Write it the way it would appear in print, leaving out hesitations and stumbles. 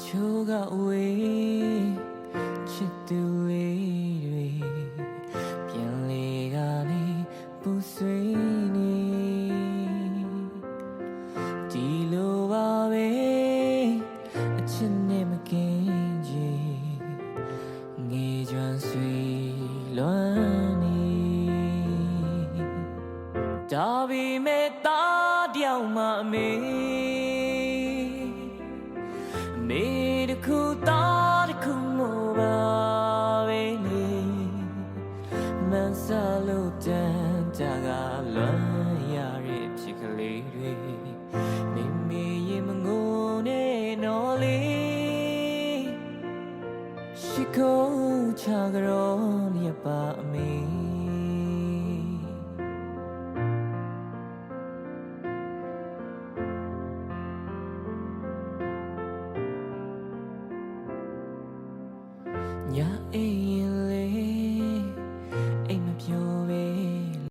ချိုးကဝေးချစ်သူလေးတွေပြန်လေကလေးပူဆွေးနေဒီလိုပါပဲအချစ်နဲ့မကင်းချင်ငေးကျွမ်းဆွေလွမ်းနေဒါပေမဲ့သားတယောက်မှအမေတခုသားတခုမို့ပါပဲလေမန်းစားလို့တန်ကြကလွမ်းရတဲ့ဖြစ်ကလေးတွေမိမိရင်မငိုနဲ့နော်လေးရှိခိုးချကြတော့နေပါအမေညအိ